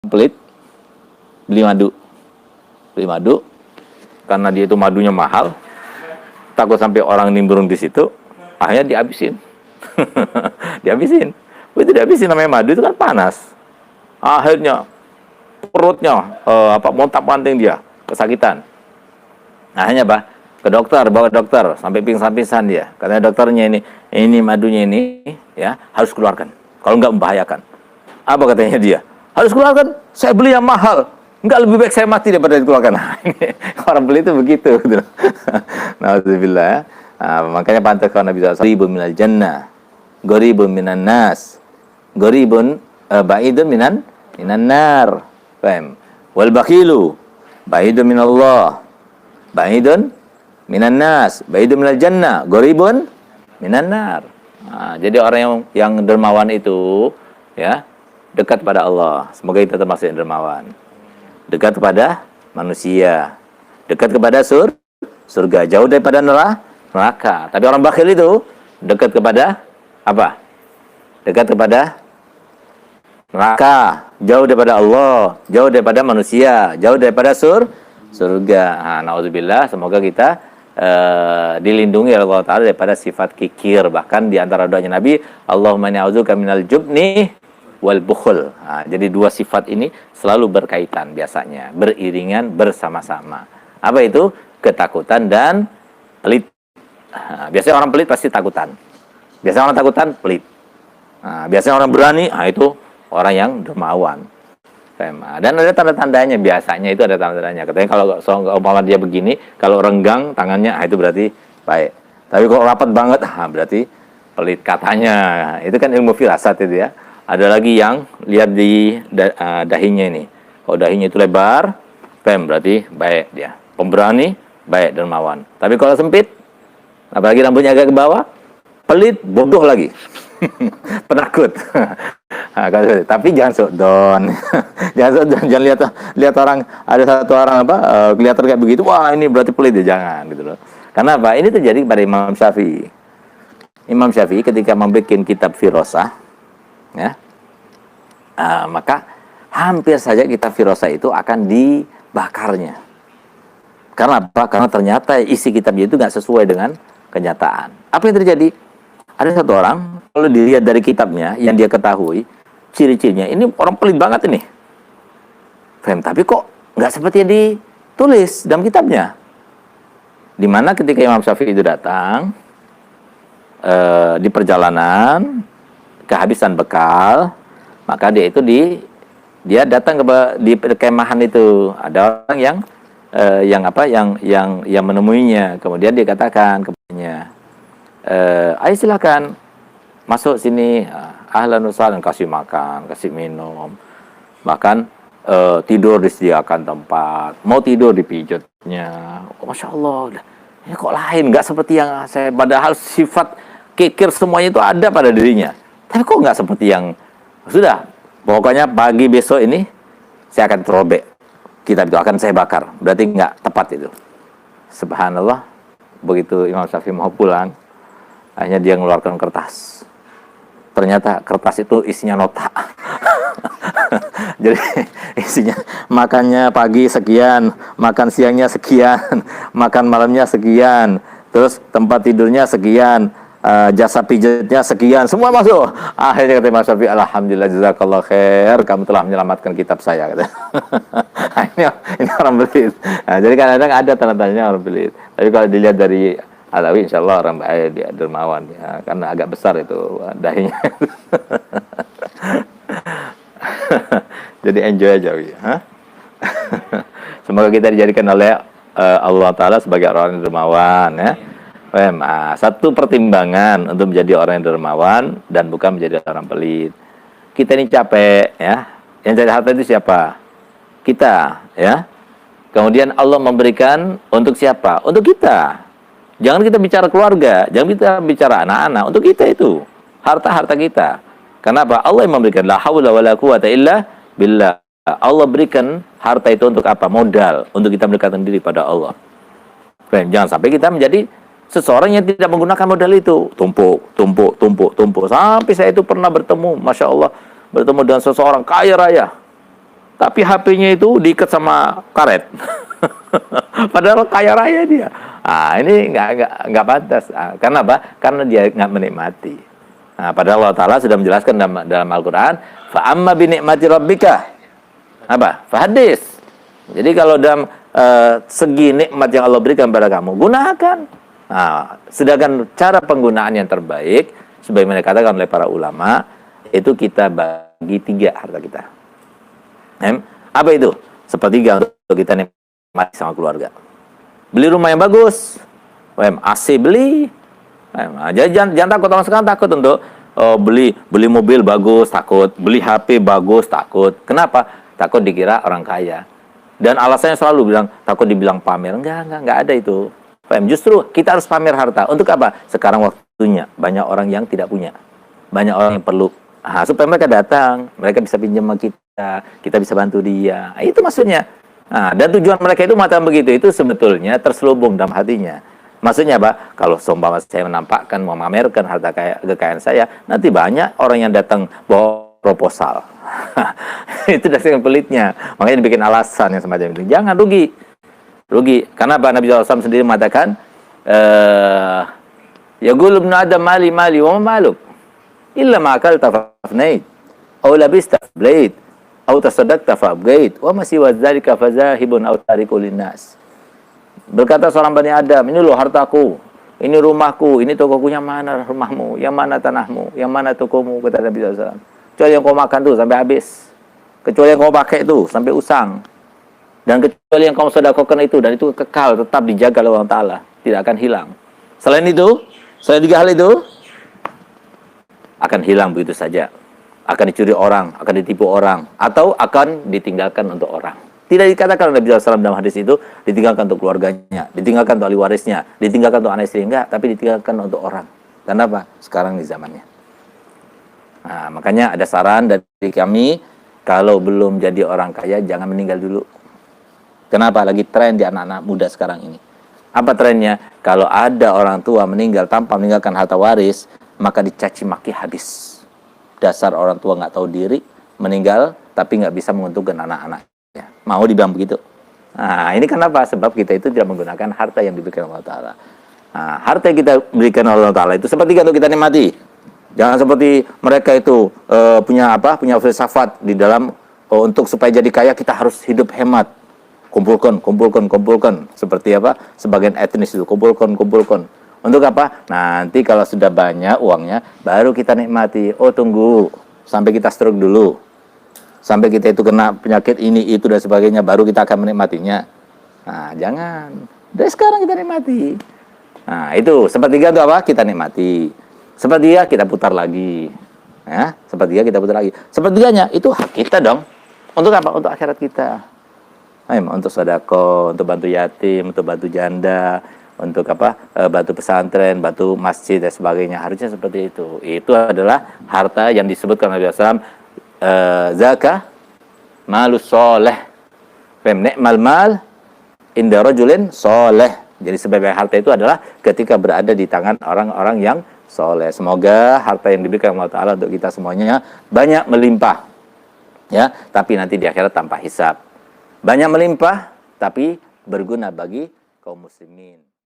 pelit beli madu karena dia itu madunya mahal, takut sampai orang nimbrung di situ, akhirnya dihabisin. Dihabisin. Itu dihabisin, namanya madu itu kan panas. Akhirnya perutnya montap-manting dia, kesakitan. Akhirnya apa? Ke dokter, bawa dokter, sampai pingsan-pingsan dia. Katanya dokternya ini madunya ini ya harus keluarkan. Kalau enggak membahayakan. Apa katanya dia? Harus keluarkan. Saya beli yang mahal. Enggak, lebih baik saya mati daripada dikeluarkan. Orang beli itu begitu. Nauzubillah. Makanya pantas kalau Nabi SAW, Gharibun minal jannah, Gharibun minan nas, Gharibun ba'idun minan nar. Paham? Wal bakhilu ba'idun minallah, ba'idun minan nas, ba'idun minal jannah, Gharibun minan nar. Jadi orang yang dermawan itu ya dekat pada Allah. Semoga kita termasuk yang dermawan. Dekat kepada manusia, dekat kepada surga, jauh daripada neraka. Tapi orang bakhil itu dekat kepada apa? Dekat kepada neraka, jauh daripada Allah, jauh daripada manusia, jauh daripada surga. Nauzubillah, semoga kita dilindungi oleh Allah Ta'ala daripada sifat kikir. Bahkan di antara doanya Nabi, Allahumma inni a'udzubika minal jubni wal bukhul. Jadi dua sifat ini selalu berkaitan biasanya, beriringan bersama-sama. Apa itu? Ketakutan dan pelit. Biasanya orang pelit pasti takutan. Biasanya orang takutan pelit. Biasanya orang berani, itu orang yang dermawan. Dan ada tanda-tandanya, biasanya itu ada tanda-tandanya. Katanya kalau umpama dia begini, kalau renggang tangannya, itu berarti baik. Tapi kalau rapat banget, berarti pelit katanya. Itu kan ilmu firasat itu ya. Ada lagi yang lihat di dahinya ini. Kalau dahinya itu lebar, berarti baik dia. Pemberani, baik, dermawan. Tapi kalau sempit, apalagi rambutnya agak ke bawah, pelit, bodoh lagi. Penakut. Tapi jangan sudon. Jangan lihat orang, ada satu orang kelihatan kayak begitu, wah ini berarti pelit ya, jangan gitu loh. Karena apa? Ini terjadi pada Imam Syafi'i. Imam Syafi'i ketika membuat kitab firasah, ya, maka hampir saja kitab firasah itu akan dibakarnya. Karena apa? Karena ternyata isi kitabnya itu nggak sesuai dengan kenyataan. Apa yang terjadi? Ada satu orang, kalau dilihat dari kitabnya yang dia ketahui, ciri-cirinya ini orang pelit banget ini. Tapi kok nggak seperti yang ditulis dalam kitabnya. Dimana ketika Imam Syafi'i itu datang di perjalanan, kehabisan bekal, maka dia datang di kemahan itu. Ada orang yang menemuinya. Kemudian dia katakan kepadanya, ayo silakan masuk sini, ahlan wa sahlan, kasih makan, kasih minum, bahkan tidur disediakan tempat, mau tidur dipijatnya. Masya Allah, ini kok lain, nggak seperti yang saya, padahal sifat kikir semuanya itu ada pada dirinya, tapi kok nggak seperti yang sudah. Pokoknya pagi besok ini saya akan terobek, kitab itu akan saya bakar, berarti nggak tepat itu. Subhanallah, begitu Imam Syafi'i mau pulang, akhirnya dia mengeluarkan kertas. Ternyata kertas itu isinya nota. Jadi isinya makannya pagi sekian, makan siangnya sekian, makan malamnya sekian, terus tempat tidurnya sekian, jasa pijatnya sekian, semua masuk. Akhirnya kata Imam Syafi'i, alhamdulillah jazakallah khair, kamu telah menyelamatkan kitab saya. Ini orang belit. Jadi kadang-kadang ada tanda-tandanya orang belit. Tapi kalau dilihat dari Alawi, insya Allah orang baik, dia dermawan ya, karena agak besar itu dahinya. Jadi enjoy aja ya. Semoga kita dijadikan oleh Allah Ta'ala sebagai orang yang dermawan ya. Satu pertimbangan untuk menjadi orang yang dermawan dan bukan menjadi orang pelit. Kita ini capek ya. Yang cari harta itu siapa? Kita ya. Kemudian Allah memberikan untuk siapa? Untuk kita. Jangan kita bicara keluarga, jangan kita bicara anak-anak, untuk kita itu. Harta-harta kita. Kenapa? Allah yang memberikan. La haula wala quwata illa billah. Allah berikan harta itu untuk apa? Modal. Untuk kita mendekatkan diri pada Allah. Jangan sampai kita menjadi seseorang yang tidak menggunakan modal itu. Tumpuk. Sampai saya itu pernah bertemu, Masya Allah, bertemu dengan seseorang kaya raya. tapi HP-nya itu diikat sama karet. Padahal kaya raya dia. Ah, ini nggak pantas. Ah, karena apa? Karena dia nggak menikmati. Nah, padahal Allah Ta'ala sudah menjelaskan dalam Al-Quran, fa'amma binikmati rabbika. Apa? Fahadis. Jadi kalau dalam segi nikmat yang Allah berikan pada kamu, gunakan. Nah, sedangkan cara penggunaan yang terbaik, sebagaimana dikatakan oleh para ulama, itu kita bagi 3 harta kita. Apa itu? Sepertiga untuk kita nikmati sama keluarga. Beli rumah yang bagus, AC beli. Jangan takut, orang sekarang takut untuk beli mobil bagus, takut. Beli HP bagus, takut. Kenapa? Takut dikira orang kaya. Dan alasannya selalu bilang, takut dibilang pamer. Enggak ada itu. Justru kita harus pamer harta. Untuk apa? Sekarang waktunya. Banyak orang yang tidak punya. Banyak orang yang perlu. Nah, supaya mereka datang, mereka bisa pinjam sama kita bisa bantu dia. Nah, itu maksudnya. Nah, dan tujuan mereka itu macam begitu. Itu sebetulnya terselubung dalam hatinya. Maksudnya apa? Kalau seumpama saya menampakkan, memamerkan harta kekayaan saya, nanti banyak orang yang datang bawa proposal. Itu dasar pelitnya. Makanya dibikin alasan yang semacam itu. Jangan rugi. Karena Nabi SAW sendiri mengatakan, yaqulu ibnu adam mali wa ma maluk illa ma akalta fafnait aw labista fablayt aw tasaddaqta fabghait wa ma siwa dzalika fazahibun aw tariqul linnas. Berkata seorang Bani Adam, ini loh hartaku, ini rumahku, ini tokoku. Yang mana rumahmu, yang mana tanahmu, yang mana tokomu, kata Nabi SAW. Kecuali yang kau makan tuh sampai habis, kecuali yang kau pakai tuh sampai usang, dan kecuali yang kau sedekahkan itu, dan itu kekal, tetap dijaga oleh Allah Ta'ala, tidak akan hilang. Selain itu, selain 3 hal itu, akan hilang begitu saja. Akan dicuri orang, akan ditipu orang, atau akan ditinggalkan untuk orang. Tidak dikatakan oleh Nabi SAW dalam hadis itu, ditinggalkan untuk keluarganya, ditinggalkan untuk ahli warisnya, ditinggalkan untuk anak istri, enggak, tapi ditinggalkan untuk orang. Kenapa? Sekarang di zamannya. Nah, makanya ada saran dari kami, kalau belum jadi orang kaya, jangan meninggal dulu. Kenapa? Lagi tren di anak-anak muda sekarang ini. Apa trennya? Kalau ada orang tua meninggal tanpa meninggalkan harta waris, maka dicaci maki habis. Dasar orang tua nggak tahu diri, meninggal tapi nggak bisa menguntungkan anak-anak. Mau dibilang begitu. Nah, ini kenapa? Sebab kita itu tidak menggunakan harta yang diberikan Allah Ta'ala. Nah, harta yang kita berikan Allah Ta'ala itu seperti untuk kita nikmati. Jangan seperti mereka itu punya filsafat di dalam untuk supaya jadi kaya kita harus hidup hemat. Kumpulkan. Seperti apa? Sebagian etnis itu kumpulkan. Untuk apa? Nanti kalau sudah banyak uangnya, baru kita nikmati. Oh, tunggu sampai kita stroke dulu. Sampai kita itu kena penyakit ini, itu, dan sebagainya, baru kita akan menikmatinya. Nah, jangan. Dari sekarang kita nikmati. Nah, itu. Sepertiga itu apa? Kita nikmati. Sepertiga kita putar lagi. Ya, sepertiga kita putar lagi. Sepertiganya itu hak kita dong. Untuk apa? Untuk akhirat kita. Untuk sedekah, untuk bantu yatim, untuk bantu janda, untuk apa? Bantu pesantren, bantu masjid, dan sebagainya. Harusnya seperti itu. Itu adalah harta yang disebutkan Nabi SAW. Zakah malus soleh, ni'mal mal inda rajulin soleh. Jadi sebagai harta itu adalah ketika berada di tangan orang-orang yang soleh. Semoga harta yang diberikan Allah Ta'ala untuk kita semuanya banyak melimpah, ya, tapi nanti di akhirat tanpa hisab. Banyak melimpah tapi berguna bagi kaum muslimin.